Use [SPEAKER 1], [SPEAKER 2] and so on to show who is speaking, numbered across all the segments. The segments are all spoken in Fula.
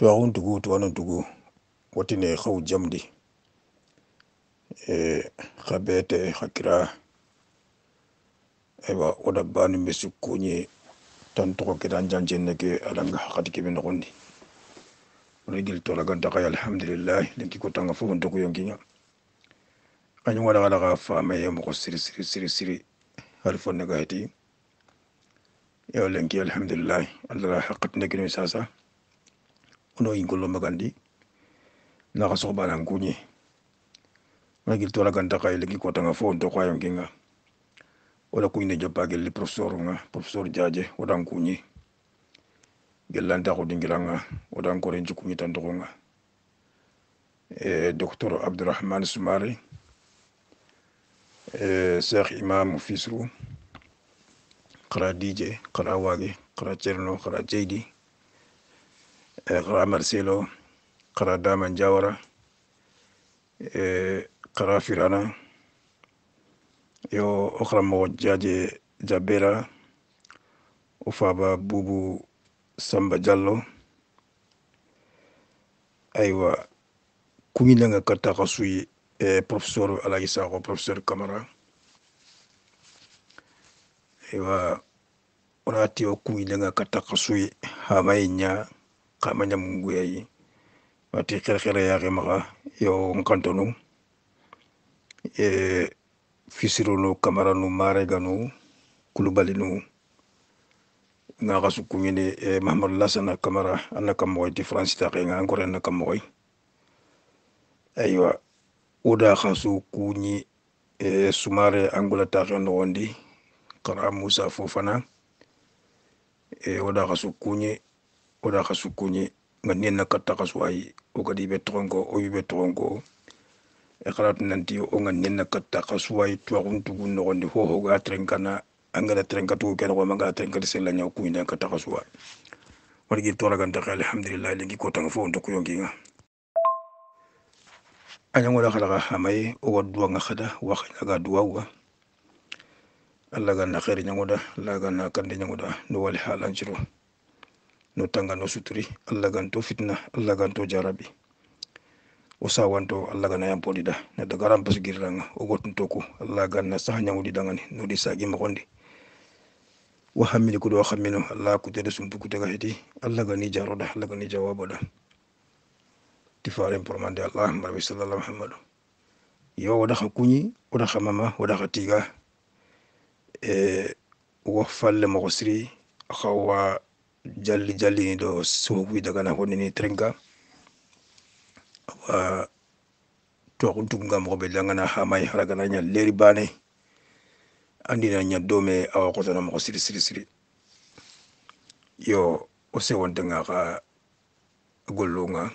[SPEAKER 1] twaxun tugu tuwanon tugu watine xaw jamdi xabete xakira aywa oda banu mesu kuñe tan toxo ke tan jancenne ke adanga xati kebe noxondi ona gil tolaganta xay alhamdulillah lenki kotanga fofon toku yonkinga añunga daxa famaye moxo siri har fonne gayeti yo lenki alhamdulillah allah xaqatine kino sasa ono yingollo magandi naxa soxbanan kuñe ona gil tolaganta xay lenki kotanga fofon toku a yonkinga wala kuñine joppa gelli professeur diadje wodan kuñi gellanta ko dingiranga wodan korenci kuñi tan toxonga docteur abdourahmane soumare cheikh imam fisru xara dj xara wage xara cerno xara jeydi xara marcelo xara daman diawara xara firana yo o xaramoxo diadje jabera o faba bubu samba diallo aywa kuñilenga katta xa suyi professeur alaji sakho professeur camara aywa onati o kuñilenga katta xa suyi hamayi ña xamaña munguyayi wati xerxere yaxe maxa yo nkantonu fisironu camaranu mareganu kulubalinu nga xasu kuñini mahamadou lassana camara anna kam moxoy ti france taxenga encore anna kam moxoy aywa oda xasu kuñi soumare angola taxe noxondi xara moussa fofana oda xasu kuñi nga nenna katta xasu ay o gadi be toxonko o yibe toxonko xalat nanti o nga nenna katta xasu ay twaxun tugu noxondi hohoga trenkana angada trenkatugu ke noxo manga trenkati sella ñaw kuñinen katta xasu ay wargi toraganta xe alhamdulillah lengi kotanga fo ndoku yonkinga añangoda xalaxa xamaye owa duwanga xada waxañaga duwawuga allah ganna xeeri ñangoda allah ganna kande ñangoda no wali halanciro no tanga no suturi allah ganto fitna allah ganto jarabi o sawanto allah gana yampodida na dagaran pasgiriranga o gotun toku allah ganna saha ñangudi dangani nodi sagi moxondi wa hammini kudo hammino allah kutede sumpu kutega heti allah gani jaroda allah gani jawaboda tifaren pormande allah marabi sallallahu muhammadu yo wodaxa kuñi wodaxa mama wodaxa tiga wo falle moxo siri xawa jalli do soxoguy dagana honini trenka awa toxun tugunga moxo ɓe langana xamay haragana ña leri bane andina ña dome awa xotana moxo siri yo o sewontenga xa gollonga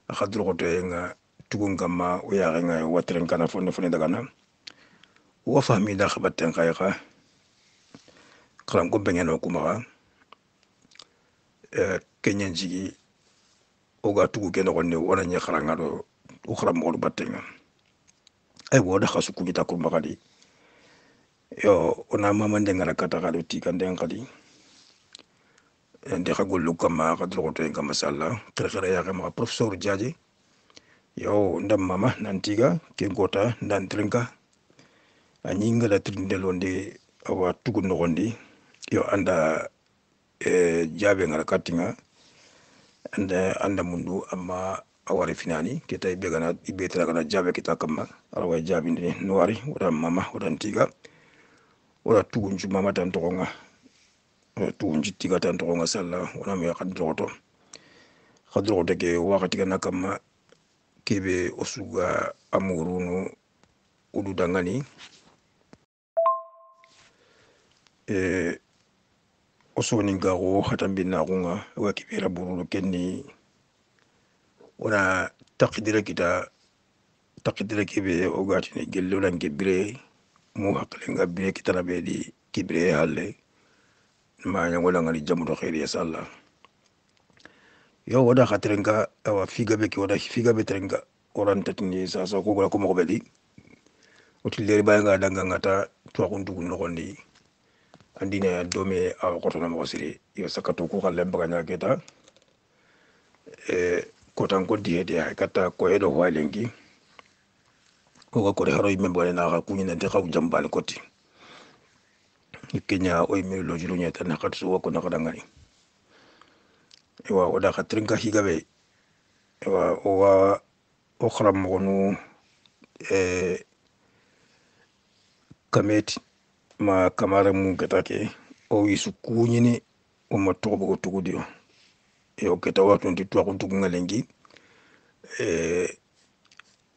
[SPEAKER 1] axa durxotoyenga tugun kamma o yaxenga wa trenkana fone dagana wo famida xabatten xaye xa xaranko beñeno kumaxa keñen sigi oga tugu ke noxonde wona ñe xaranga do o xaramoxodu battenga ay wo da xasu kuñita kurma xadi yo ona mamande ngara kata xado tikanden xadi ndi xa gollu kamma xa durxotoyen kamma salla xerxere yaxe maxa professeur diadje yo ndam mama nan tiga ken kota ndan trenka a ñingada tirindelondi awa tugu noxondi yo anda jabe ngara kattinga anda mundu amma a wari finani keta ibetiragana jabe kita kamma araway jabindini nuwari wodan mama wodan tiga woda tuguncu mama tan toxonga tugunci tiga tan toxonga salla woname xa droxoto ke waxatigana kamma kebe o suga amurunu udu dangani o soningaxo xatambinnaxunga wa kibera burulu kenni wona taqidira kebe o gatini gellolanke bire mu haqqilenga bire kitana ɓeɗi kibire halle ma ñangolangani jamudo xeeriya salla yo woda xa terenka awa figabe ke woda figabe terenka orantatini sasa kogora ko moxo ɓeɗi o tilleri bayanga dangangata twaxuntugun noxondi andina dome awa xotona moxo siri yo sakato ku xalle mbagaña keta kotan ko diede hay kata ko edo walengi o ko haro yimbe bone na ka kunya de ka jambal koti kenya o yimbe lo julu nyata na kat so ko na kadangani ewa o da ka trinka higabe ewa o wa o khram mo nu kameti ma kamara mu ketake o isu kunyini o ma tobo tugudio e o keta wa 22 ko tugunga lengi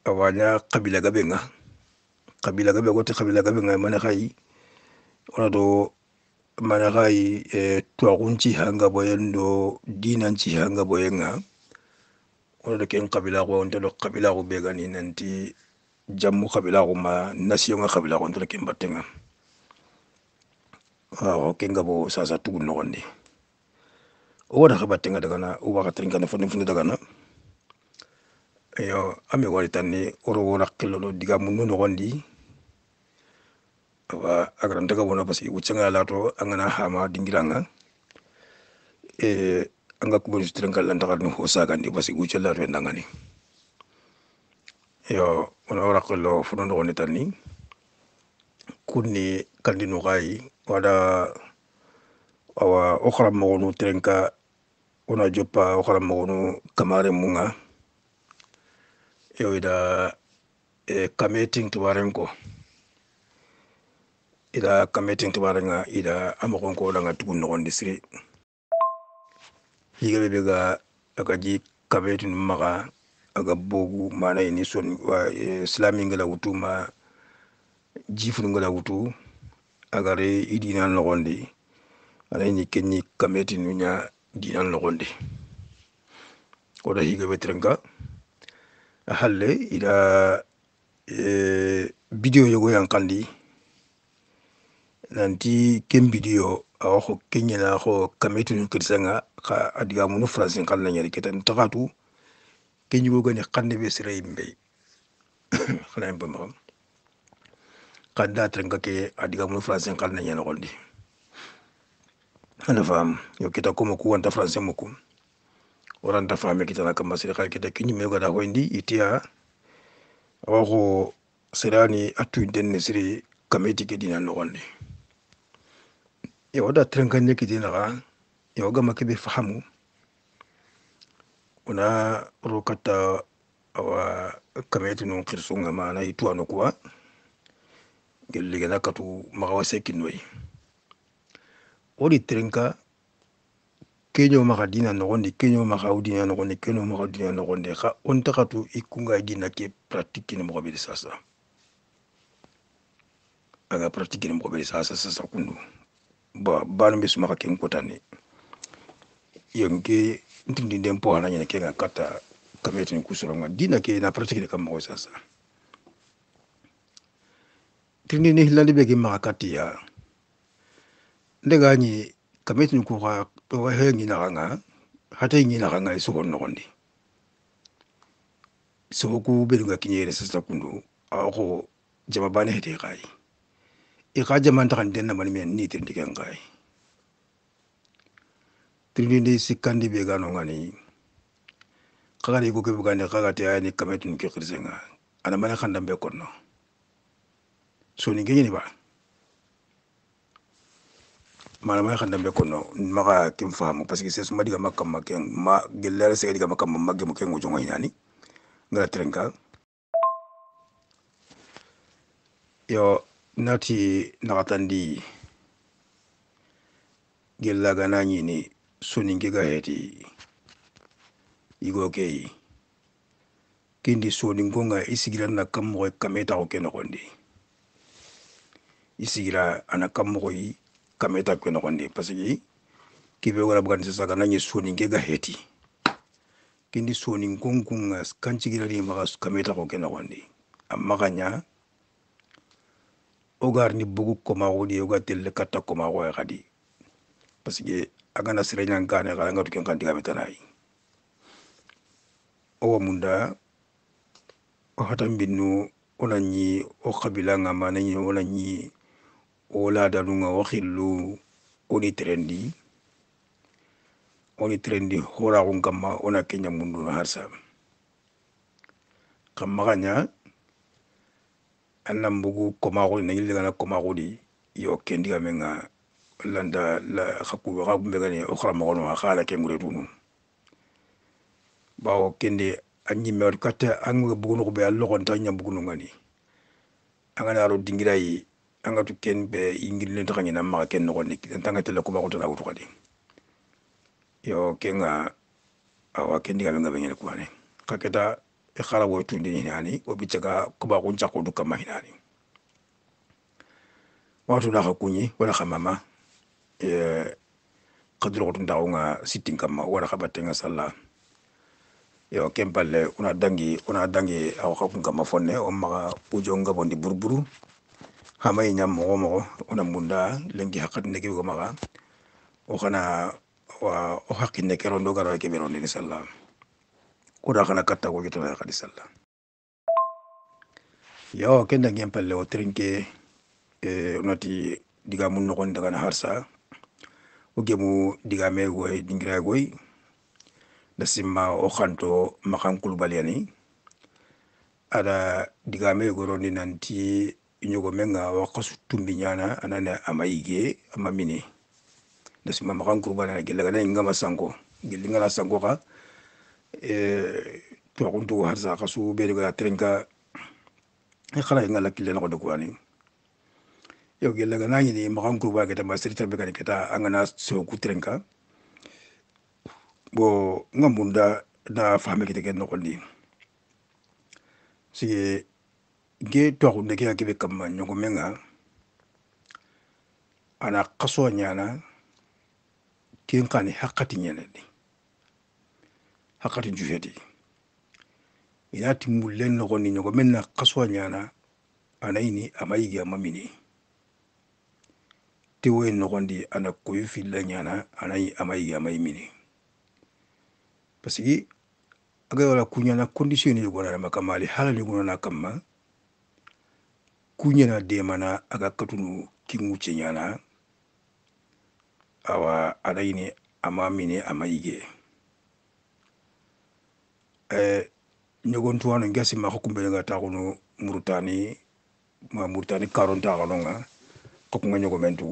[SPEAKER 1] awanya kabila gabe nga goti kabila gabe nga mana kai ona do mana kai tuakunci hanga boyendo dinanci hanga boyenga ona do ken kabila ko on do kabila ko be gani nanti jammu kabila ko ma nation nga kabila ko on ken battenga o ken gabo sasa tugun no gonde o wada ka battenga daga na o waka trinka na fonde daga na yo ame wari tanni oro wona kello diga munno no gondi wa agran daga wona basi wucanga lato angana hama dingiranga anga ko bonus tren kala ndakar no hosagandi basi wucalla to ndangani yo wona ora kello fono no gondi tanni kunni kandino gai wada awa okra mo no trenka ona joppa okra mo no kamare munga yo ida kameting to warenko ida kameting to warenga ida amakon ko danga tugun no gondi siri higa be ga akaji kameting maga aga bogu mana ini son wa islami ngala wutu ma jifu ngala wutu agare idina no gondi ana ni kenni kameting nya dinan no gondi ko da higa be trenga halle ida video yogo yankandi nanti ken video awo kenya na ko kametu kirsanga ka adiga munu francais kan nyari ketan takatu kenyu go gani xanne be sire yimbe xana mba ma kanda trenga ke adiga munu francais kan nyani gondi ana fam yo kita ko mo ko wanta francais mo ko oranta fami kita na kama sire kita kenyu me go da hondi itia awo sirani atu den sire kameti ke dinan no gondi yo da trenga ne ke dinara yo ga makibe fahamu una rokata awa kameti no kirsunga mana ituano kwa gelliga nakatu magawase kinoi odi trenka kenyo makadina no gondi kenyo makawdina no gondi kenyo makawdina no gondi kha on takatu ikunga dina ke pratique ni mo be sasa aga pratique ni mo be sasa kundu ba banu bis maka ken kotani yonke ntindi ndempo hana nyane kenga kata kameti ni kusuronga dina ke na pratique ni kama sasa tindi ni hilandi be ke makati ya ndega ni kameti ni kuwa to hengi na nga hata ngi na nga iso no gondi so ku be nga kinyere sasa kundu ako jama bane hete kai ka jama ntakan den na mani men ni tindi ken kai tindi ni sikandi be ga no ngani kagani ko ke bugande kagate ay ni kameti ni kirsenga ana mane khandam be konno so ni ngi ni ba mana may khandam be konno maka kim fahamu parce que c'est suma diga makam maken ma gelere se diga makam magge mo kengo jongo nyani ngara trenka yo nati nakatandi gella ganani ni soni ngega heti igo kei kindi soni ngonga isigira na kammo kameta ko keno gondi isigira ana kammo yi kameta ko no gondi parce que kibe wala bugan sasa ganani soni ngega heti kindi soni ngongunga kanchigira ni magas kameta ko keno gondi amma ganya ogar ni bugu koma wodi oga telle katta koma ko khadi parce que agana sirenya ngane kala ngatu ken kandiga metanai o munda o hatam binu onanyi o kabila nga mananyi onanyi o la dalunga o khillu oni trendi oni trendi horaxun kamma ona kenya munduna harsa xam maxaña annan bugu komaxudi na yilligana komaxudi yo kendiga menga landa la xakumbe gani o xaramoxono a xala ke nguretunu bawo kende a ñimme watu katta anga bugunuxu be a loxonta ñambugunungani angana aro dingirayi angatu ken be yingirlen taxañina maxa ken noxondi antanga tele komaxutana wutu xadi yo kenga awa kendiga menga ɓeñene kuwane xa keta xara wo tundini hinani o biccaga komaxun caqodu kamma hinani watu da xa kuñi wala xa mama xadiroxotu ndaxunga sittin kamma wala xa battenga salla yo ken palle ona dangi awa xa kun kamma fonne o maxa ujo ngabondi burburu xamayi ñam moxo moxo ona munda lenki xaqatinde ke go maxa o xana o xaqinne ke rondo gara ke ɓerondini salla oda xana katta ko jotona xadi salla yo ken dangen palle o trinke onati diga mun noxon dagana harsa o gemu digame goy dingira goy da simma o xanto maxan kulbaliyani ada digame gorondi nanti ñogo menga wa xasu tumbi ñana anane ama yige ama mini da simma maxan kulbaliyani gella gana ngama sanko gelli ngana sanko xa toxuntu harsa xasu ɓeɗo ga trenka xara ngala kille noxo de kuwani yo gella gana ñini maxan kurba keta ma seritar be gani keta angana soku trenka bo ngambunda na fahame kete ken noxondi sige ge toxunde ke a keɓe kamma ñogo menga ana xaso ñana ken xani haqati ñeneni haqati jufeti inati mullen noxondi ñogo men na xaso ñana anayini ama yigi ama mini tewoye noxondi ana koyu filla ñana anayi ama yigi ama mini parce que aga wala kuñana condition ni yogonanama kamma ali halani yogonana kamma kuñana demana aga katunu kinŋucce ñana awa anayini ama mini ama yige ñogontuwano nge simma xa kumbelenga taxunu murutani ma murutani karontaxanonga xokunga ñogomentu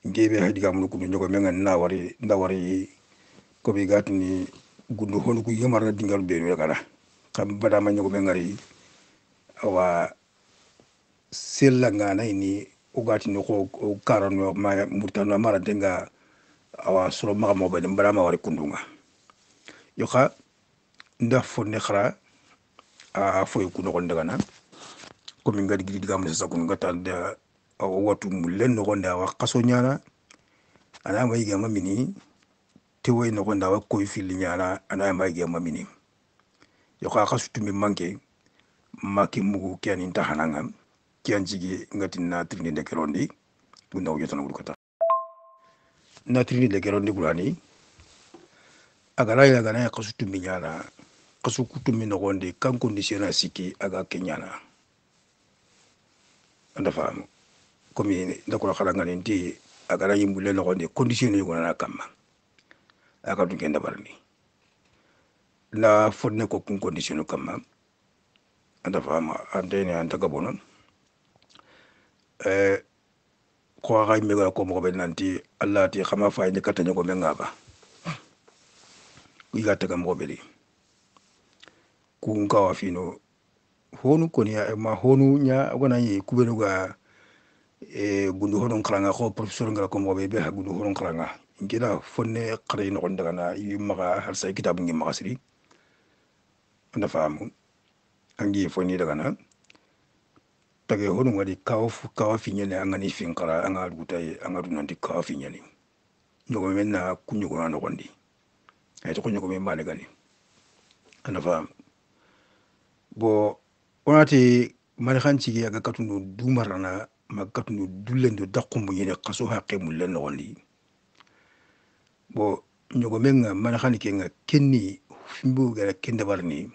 [SPEAKER 1] ngebe ha digamunu kunu ñogomenga nda wari komi gatini gundu honu ku yamarna dingalu benu yakana xam badama ñogomengari awa sellanga nayini o gatini ko karano ma murutano marantenga awa soro maxa moɓene badama wari kundunga yo xa nda fonne xara a foy ku noxon dagana komi ngadi gidi digamu sasakunu ngata awa watu mullen noxonde awa xaso ñana ana ma yigi ama mini tewoy noxonde awa koy filli ñana ana ma yigi ama mini yo xa xa sutumi manke make mugu ke anin taxananga ke an cigi ngatin na trini de kerondi gundawo jotana gulu kata na trini de kerondi gulani agana ila gana xa sutumi ñana xasu kutumi noxondi kan condition a sikki aga ke ñana anda faamu komi ndakora xarangani nti agana yimbule noxondi condition ni yogonana kamma aga dunke ndabarni la fonne ko kun condition kamma anda fama antene anta gabono ko aga mega ko mo be nanti allah ti xama fay ni kata ñogo menga ba wiga taga mo be di ku ngawa fino honu ko ni ma honu nya gona yi kubenu ga gundu honon xaranga ko professeur ngala ko mo be ha gundu honon xaranga ngina fonne xare no daga na yi maga har say kitabu ngi maga siri anda faamu angi fonni daga na tage honu ngadi kawa fi nyene angani fin xara anga dutay anga dunanti kawa fi nyene ñogo men na kunyu ko no gondi ay to kunyu ko men male gani anda faamu bo onati mari xanci gi aga katunu dumarana makatunu dullendo daqqumbu yene qaso haqqe mulen no gondi bo ñogo menga mari xani ke nga kenni fimbu gara kende barni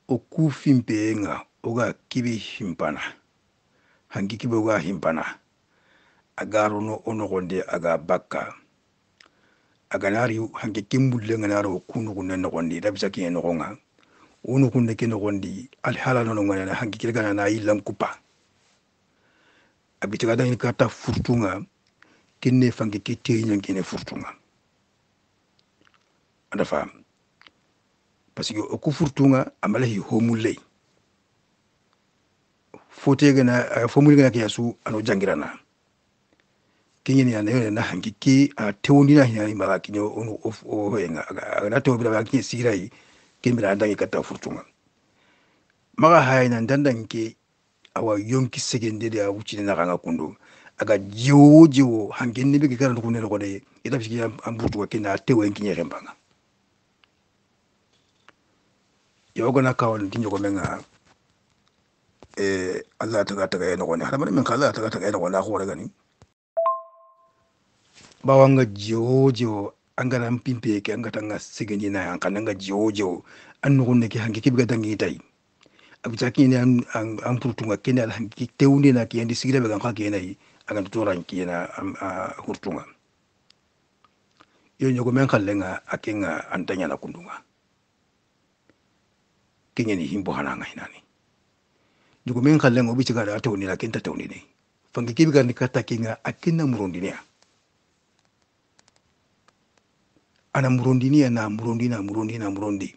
[SPEAKER 1] o ku fimpe nga oga kibi himpana hangi kibi oga himpana agaru no ono gonde aga bakka aganari hanke kimbulle nganaro kunu kunne no gondi rabisa ki no gonga unu kunne ke no gondi al halala no ngana hanke kilgana na ilan kupa abitiga dan kata furtunga kinne fanke ke teyin kine furtunga ada fam parce que o ku furtunga amalahi homulay fote gana fomul gana ke yasu ano jangirana kinyeni ya na hanki ki a tewndina hina maga kinyo onu o hoyenga na tewo bila kinye sirai kimbira dangi kata furtunga maga hayna dandan ke awa yonki segende de a wucine na ganga kundo aga jiwo hanki ni be kala ko ne ko de ita bisi am burtu ke na tewo en kinye rembanga yo gona kawon tinjo ko menga Allah taga no gona hada men kala taga no gona ko gani bawanga jiwo angana mpimpe ke angata nga segeni na ankana nga jiwo annu gonne ke hanki kibiga dangi tay abitaki ne an purtunga kene al hanki tewndi na ke andi sigire be ganka ke nay agan toran ke na hurtunga yo nyogo men kallenga akenga antanya na kundunga kenyeni himbo hananga hinani nyogo men kallenga obici gara atawni na kenta tawni ne fangi kibiga ni kata kenga akinna murundinia ana murundini na murundi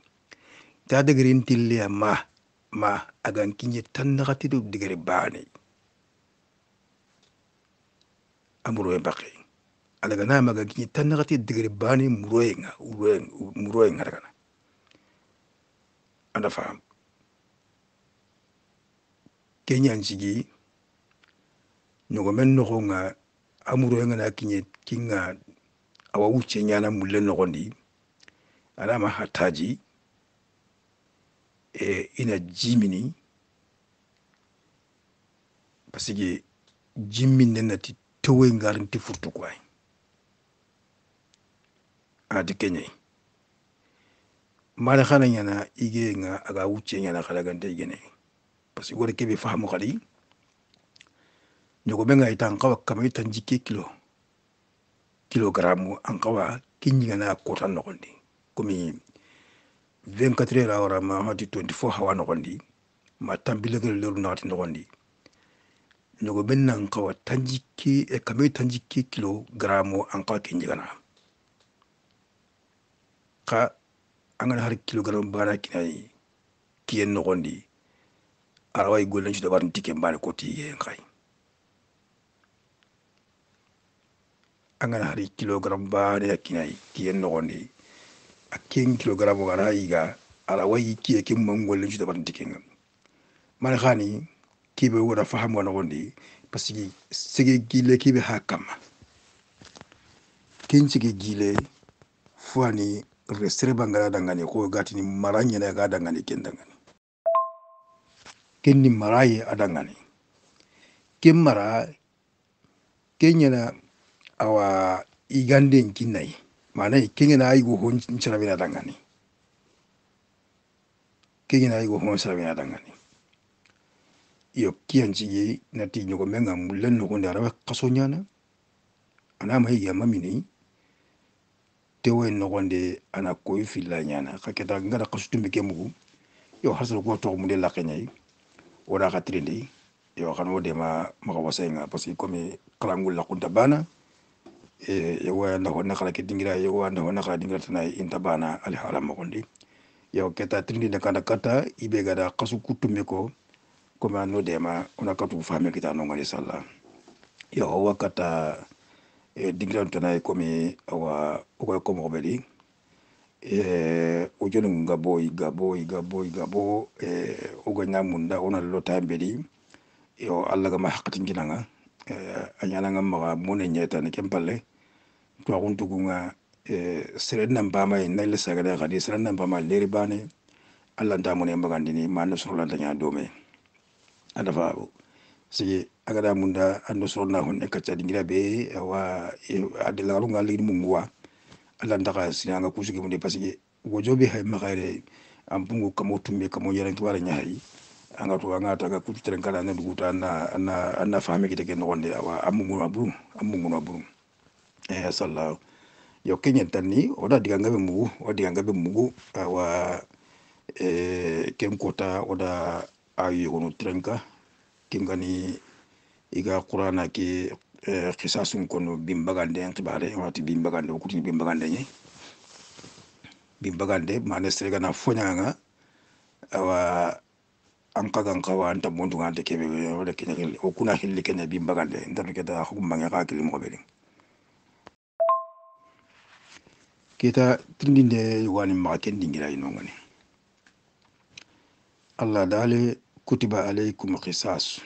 [SPEAKER 1] ta degrin tille ma agan kinye tan nakati do digere bane amuro en bakay alaga na maga kinye tan nakati digere bane muroe nga daga anda fam kenya njigi nyogo men no nga amuro nga na kinye kinga awa wuce nyana mulle no gondi alama hataji ina jimini parce que jimmin nati tewe ngaranti furtu kwai adi kenye mala khana nyana ige nga aga wuce nyana khala gante igene parce que gore kebe fahamu khali nyogo benga itan kawa kama itan jike kilogramme an kawa kinyi na kota no gondi komi 24 heures awara ma hati 24 hawa no gondi ma tambile gel leru nati no gondi nyogo benna an kawa tanjiki kama tanjiki kilogramme an kawa kinyi gana ka angana har kilogramme bana kinai kiyen no gondi arawai golen ci dabar ntike mbane koti yen kai angana hari kilogramme bana kinai kiyen no gondi akin kilogramme gara iga arawai kiye kim mangol ci dabar ntike ngam man khani kibe wora faham wona gondi parce que sege gile kibe hakama kin sege gile fuani resere bangala dangane ko gatini maranya na ga dangane ken dangane kenni maraye adangane ken mara kenyana awa igande kinai mana kenyana aigo hon ncharabina dangane kenyana aigo hon ncharabina dangane iyo kianji nati nyogo menga mulen no gonda rawa kasonyana ana mai ya mamini tewe no gonde ana koy filla nyana kaketa ngara kasutumbe kemugo yo hasal ko to mu de la kenyai wala khatrindi yo xano de ma wasenga parce que comme kalangul la kunta bana yo wa na honna khala ke dingira yo wa na honna khala dingira tana inta bana al halam mo gondi yo keta trindi de kanda kata ibe gada kasu kutumbe ko comme no de ma ona katu fami kita no ngari salla yo wa kata dingira tana comme wa ko ko mo beli o jonu gabo o ganya munda ona lo tambedi yo alla ga ma haqatin ginanga anyana ngam ma mone nyeta ne kempalle to aguntu gunga serena mbama na le saga da gadi serena mbama leri bane alla nda mone mbagandini manno sohla tanya dome ada fa sigi agada munda ando sorna hon e kacca dingira be wa adela runga ligi mungwa alla ndaka sinanga kusugi munde parce que gojobe hay magare ampungu kamo tumbe kamo yaran tuwara nyahay anga to anga taga kutu tren kala na duguta na fahmi kite ke nogonde wa amungu na buru sallallahu yo kenya tanni oda diga ngabe mugu awa ken kota oda ayu gono trenka kingani iga qur'ana ki qisasun kono bimbagande khibare wati bimbagande okuti bimbagande ni bimbagande mane srega na fonyanga awa ankagan kawa anta mondu ngante kebe wala kenya okuna hilli kenya bimbagande ndar keda hukumanga ka kili mo beli kita trindinde wani ma ken dingira ino ngani Allah dale kutiba alaykum qisas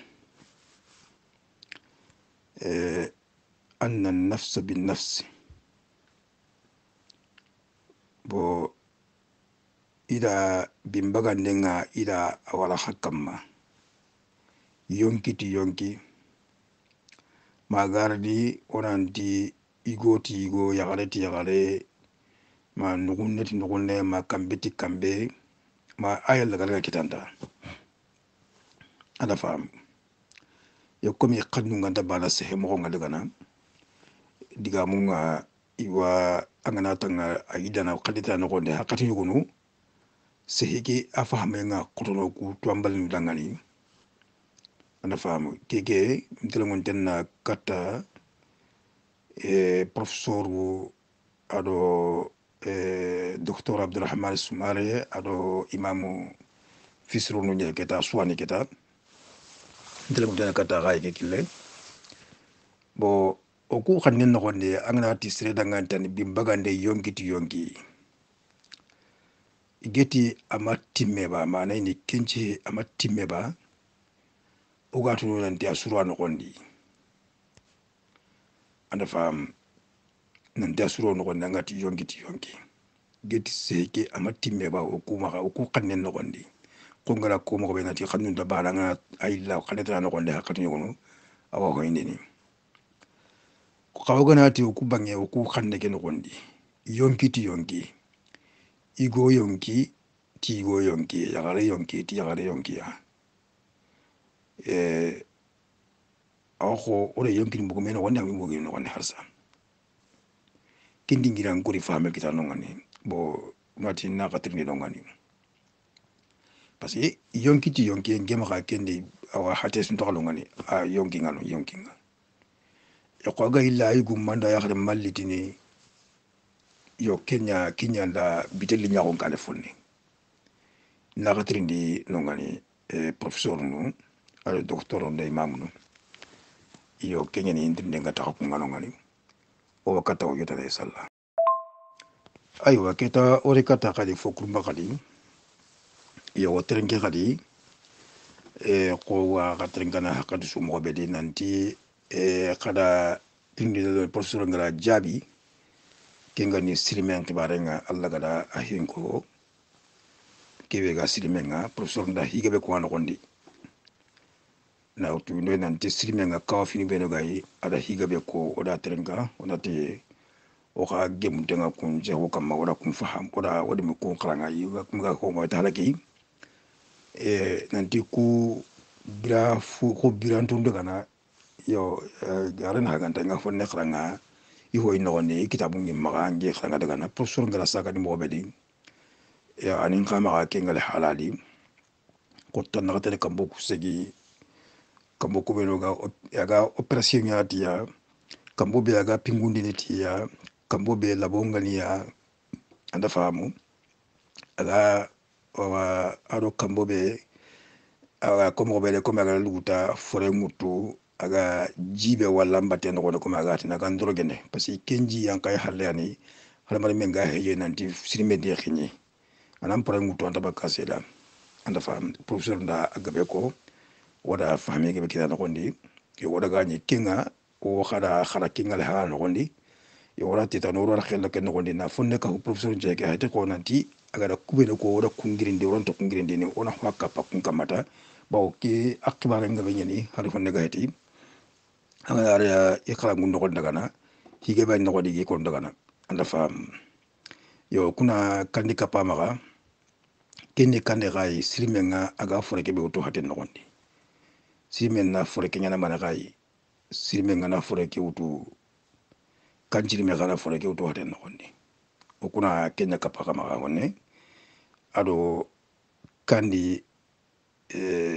[SPEAKER 1] anna an-nafs bin-nafs bo ida bimbagande nga ida awala hakamma yonkiti yonki magardi onanti igoti igo yagareti yagare ma nugunneti nugunne ma kambeti kambe ma ayal daga kitanda ada fam yo komi qadnu nganda bala sehe mo ngada gana diga munga iwa angana tanga aidana qadita no gonde hakati yugunu sehiki afahamenga qotono ku tuambal ndangani ana fam keke mtelengon tenna kata professeur ado docteur Abdurrahman Soumare ado imamu fisru no nye keta suwani keta mtelengon tenna kata gai kekile bo oku khannen no gonde angana tisre dangantani bimbagande yonkiti yonki igeti amatimmeba manay ni kenci amatimmeba ogatu nanti asura no gondi anda fam nanti asura no gondi ngati yonki geti seke amatimmeba oku kannen no gondi ko ngara ko mo be nati khannun da bala nga ayilla khaleta no gondi hakati ngono awa ko indini ko kawganati oku bange oku khanne ke no gondi yonki igo yonki ti igo yonki yagare yonki ti yagare yonki ya aho ore yonki mbugo meno wanda mbugo no wanda harsa kindi ngira ngori fahame kita no ngani bo mati na katrini no ngani parce que yonki ti yonki ngema ka kendi awa hate sun to ngani a yonki ngano yonki nga ya ko ga illa ay gum manda ya khare mallitini yo kenya da biteli nyaako kale fonni na katrindi no ngani professeur no ala docteur ndey mamnu yo kenya ni ndinde ngata ko ngano ngani o wakata o yota salla aywa keta ore kata kali fokurumba kali yo trenke kali ko wa katrengana hakadu sumo bedi nanti kada tindi professeur ngara jabi kenga ni sirimen kibarenga alla gada ahinko kebe ga sirimenga professeur nda higabe ko wano gondi na utu ndo nanti sirimenga kawa fini beno gai ada higabe ko oda trenga onati oka gem denga kun je ko kam wala kun faham oda wadi mi ko kranga yi ga ko mo talaki nanti ku bira fu ko birantu ndagana yo garen haganta nga fo ne kranga iho ino ni kitabu ngi magange khanga daga na professeur ngara saka ni mo bedi ya anin khama ka kengal halali ko tan na tele kambo kusegi kambo ko beno ga yaga operation yati ya kambo be yaga pingundi neti ya kambo be labonga ni ya anda famu ala wa ado kambo be awa komo be le komo ga luguta fore mutu aga jibe wala mbate no ko ma gati na kan drogene parce que kenji yankay halani hala mari men ga heye nanti sirime de khini anam pare nguto anta bakasela anda fam professeur nda agabe ko wada fami ke kida no gondi yo wada gani kinga o khada kinga la no gondi yo wada tita no wada khella ken no gondi na fonne ka professeur je ke hate ko nanti aga da kubene ko wada kungirinde ronto kungirinde ni ona hwaka pa kun kamata bawo ke akibare ngabe nyani hali fonne ga hati anga ya ikra ngun no daga na hige ba no digi ko daga na anda fam yo kuna kandi kapama ga kenne kande gai sirimenga aga fore ke be to haten no gondi sirimen na fore ke nyana mana gai sirimenga na fore ke utu kanciri me kana fore ke to haten nogondi o kuna kenya kapaka maga gonne ado kandi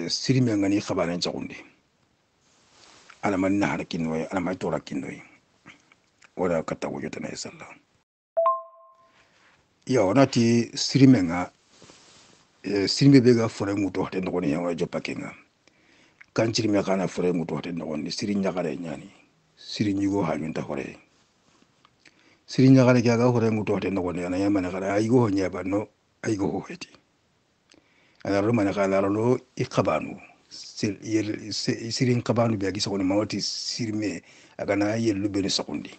[SPEAKER 1] sirime ngani khabane chagundi ana man nahar kinnoy ana may tora kinnoy wala katta wujutana sallallahu ya onati sirime nga sirime be ga fore nguto haten nogoni ya joppa kenga kanciri me kana fore nguto haten nogondi siri nyagare nyani siri nyugo hajunta hore siri nyagare kya ga hore nguto haten nogondi ana yamana gara aygo ho nyaba no aygo ho heti ana ro mana kana ro ikhabanu sirin kabanu be agi sokoni mawati sirme agana yellu be sokondi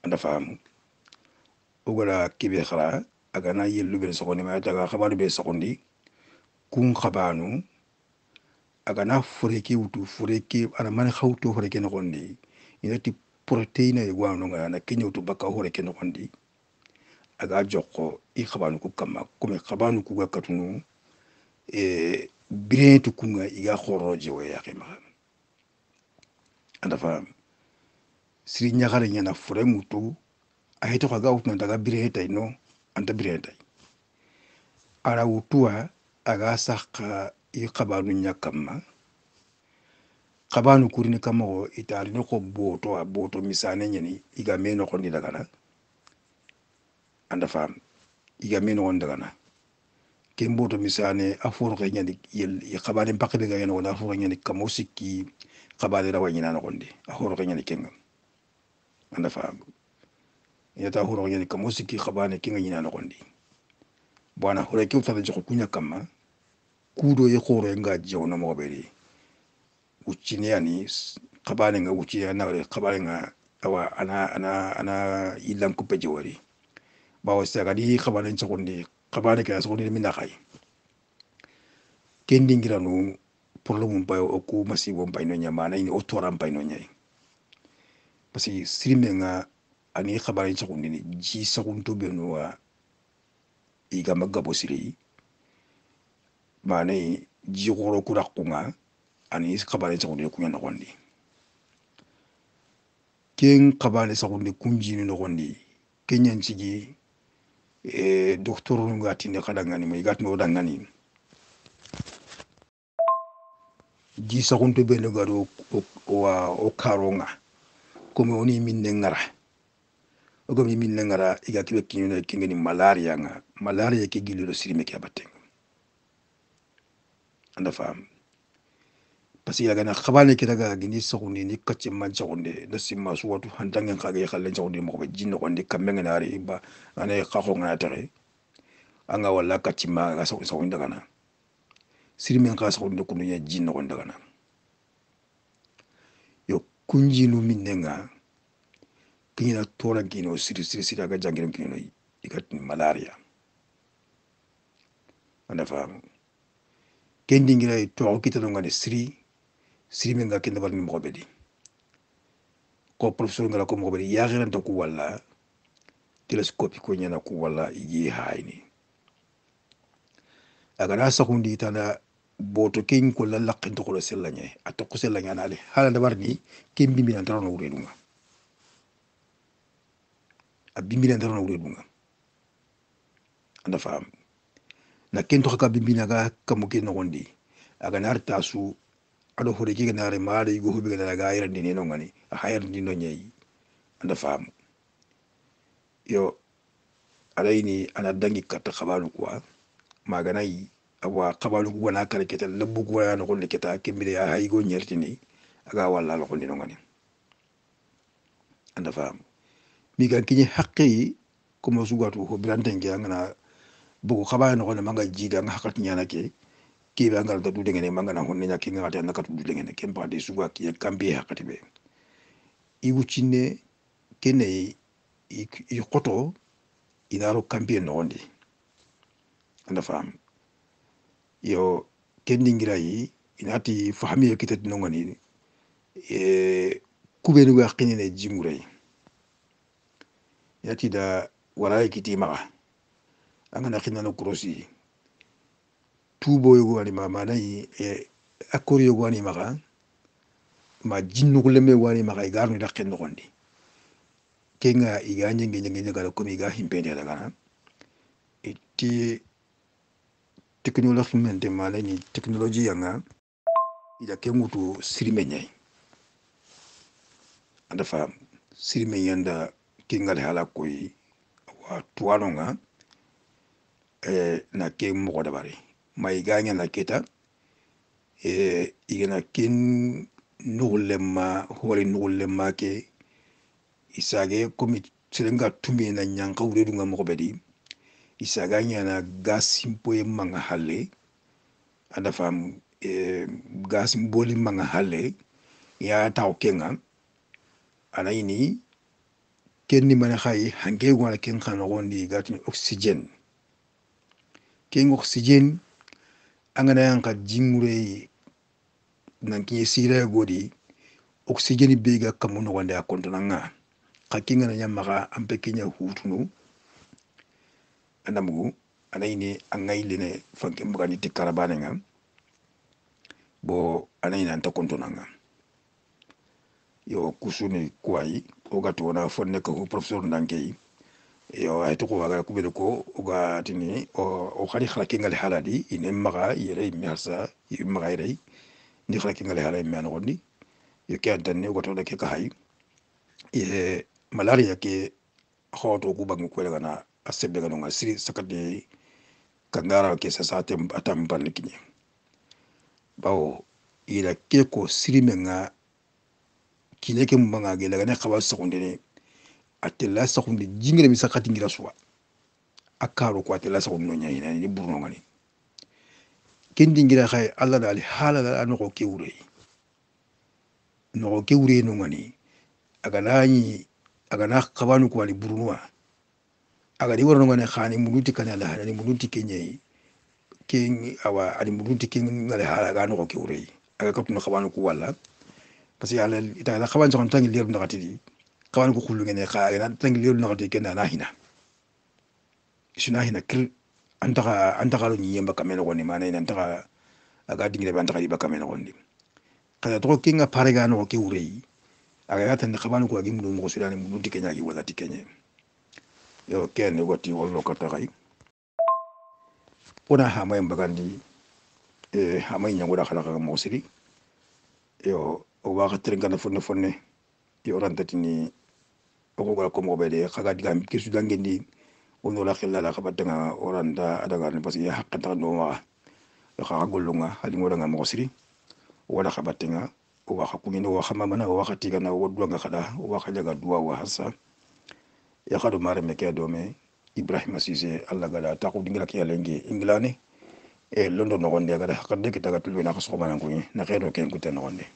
[SPEAKER 1] anda famu ogara kibe khara agana yellu be sokoni ma daga khabanu be sokondi kun khabanu agana foreki wutu foreki ana man khawto foreki no gondi inati proteine e wano ngana kenyo to baka horeke no gondi aga jokko i khabanu ku kama kuma khabanu ku ga katunu birin tu kunga iga khoroje we yakima anda fam siri nyagare nyana fure mutu a heto kaga utna daga birin tay no anta birin tay ara utua aga sakka i khabanu nyakama khabanu kurini kama itari no ko boto misane nyani iga meno kondi daga na anda fam iga meno on daga na kemboto misane aforo ke nyandi yel khabane bakbe ga yeno na aforo nyandi kamo sikki khabane rawa nyina no gondi aforo ke nyandi kenga anda fam yata aforo nyandi kamo sikki khabane kenga nyina no gondi bwana hore ki utata joko kunya kama kudo ye khoro nga jawno mo beri uccini yani khabane nga uccini na re khabane nga awa ana ilam ko peje wari bawo saga di khabane chokondi khabane ka sokondi minna khay kendi ngiranu problème bayo oku masibo bayno nyama ni otoram bayno nyay parce que sirime nga ani khabane chokondi ni ji sokunto beno wa iga magabo siri manay ji goro kurakunga ani khabane chokondi kunya no gondi ken khabane chokondi kunjini no gondi kenyan cigi docteur ngati ne kadangani mo igati no dangani ji sokunto beno garo o karonga comme oni minne ngara o gomi minne ngara iga kibe kinyo kingeni malaria nga malaria ke giliro sirime ke abaten anda fam parce que yaga na khabane ke daga gini sokundi ni kacce man sokunde da simma suwatu hantangen khage khalen sokundi mo be jinno gondi kamenge nari ba ane khakho ngana tere anga wala kacce ma ga sokundi daga na sirime ka sokundi kunu ya jinno gondi daga na yo kunjinu minne nga kina tora gino siri aga jangirem kino ikat malaria anda fam kendi ngira to kitano ngane siri menga kenda barni mo bedi ko professeur ngala ko mo bedi ya giran to ku wala telescope ko nyana ku wala yi hayni aga na sakundi tana boto ken ko la laqin to ko selanye ato ko selanya na ale hala da barni ken bimbi nan tarono wure dunga abimbi nan tarono wure dunga anda fam na ken to ka bimbi naga kamo ken no gondi aga narta su ado hore ki ganare maade go hobi ganare ga ayran dini no ngani a hayran dini no nyai anda fam yo alaini ana dangi katta khabalu kwa maganai awa khabalu ko wana kare ketal labbu ko wana ko leketa kembire ya hay go nyertini aga walla lo ko dino ngani anda fam mi ga kinyi haqqi ko mo sugatu ho birantengi ngana bugo khabana no manga jida nga hakat nyana ke kibe angal da dude ngene manga na honne nya kinga ata nakatu dude ngene kempa de suga ki kambi hakati be igu cinne kene i koto inaro kambi no ndi anda fam yo kendingira yi inati fahmi kitet no ngani kubenu ga qinine jimuray yati da wala kiti maga angana qinana krosi tubo yogo ani mama nay akor yogo ani maga ma jinnu ko lemme wani maga garnu da qen nogondi kenga iga nyenge gala komi iga himpende daga iti teknologi mente male ni teknologi yanga ida kengutu sirime nyai anda fam sirime yanda kengal hala koy wa tuwano nga na ke mo dabari mai ganya na keta igena ken nugulemma hore nugulemma ke isage komi serenga tumi na nyanka wure dunga mo bedi isaga nyana gasimpo e manga halle anda fam gasimboli manga halle ya taw kenga ana ini kenni mana khay hange wala ken khana gondi gatini oxygène ken oxygène angana yanka jingure nanki sira godi oxygène be ga kamuno wanda akontonanga kakinga na nyamaga ampe kenya hutunu anamugu ana ini angailene fanke mbagani tikarabane nga bo ana ina anta kontonanga yo kusuni kwai oga tona fonne ko professeur ndankei yo ay to ko waga kubede ko oga tini o khali khalaki ngal haladi ine maga yere miasa maga yere ni khalaki ngal halay mi anondi yo ke antanne oga to ke ka hay ye malaria ke khoto ku bangu ko daga asebe ga nga siri sakade kangara ke sa satem atam barlikini bawo ila ke ko siri menga kine ke mbanga ge daga ne khaba sekonde ne atella sekonde jingere mi sakati ngira suwa akaro ko atella sekonde no nyina ni burno ngani kendi ngira khay alla dal hala dal no ko kewure no ngani aga na khabanu ko ali burno aga di warno ngane khani munuti kanala hani munuti kenyai ken awa ali munuti ken ngale hala ga no ko kewure aga ko no khabanu ko wala parce que ala ita la khaban so tangi leer ndakati di khaban ko khullu ngene kha na tangi leer ndakati ken na hina sina hina kir antaka lo nyemba kameno ko ni mana ina antaka aga dingire ba antaka ba kameno ko ni kada to kinga pare ga no ke wure aga yata ne khaban ko agi mu mo sirani mu dikke nyaagi wala tikenye yo ken wati wollo kata kay pona ha may mbagandi ha may nyango da khala ka mo siri yo o waxa terengana fonne yo rantatini o ko ko mo bede khaga digam kisu dangendi ono la khilla la khabatanga oranda adaga ni parce que haqqata no wa yo kha golunga hali mo danga mo siri wala khabatanga o waxa kumino wa khama mana o waxa tigana o duanga khada o waxa jaga duwa wa hasa ya khado mare meke dome Ibrahima Cissé alla gada ta ko dingila ke yalengi ingilane e londo no gonde gada hakkade ke taga tulbe na ko so manan ko na khero ken ko tan gonde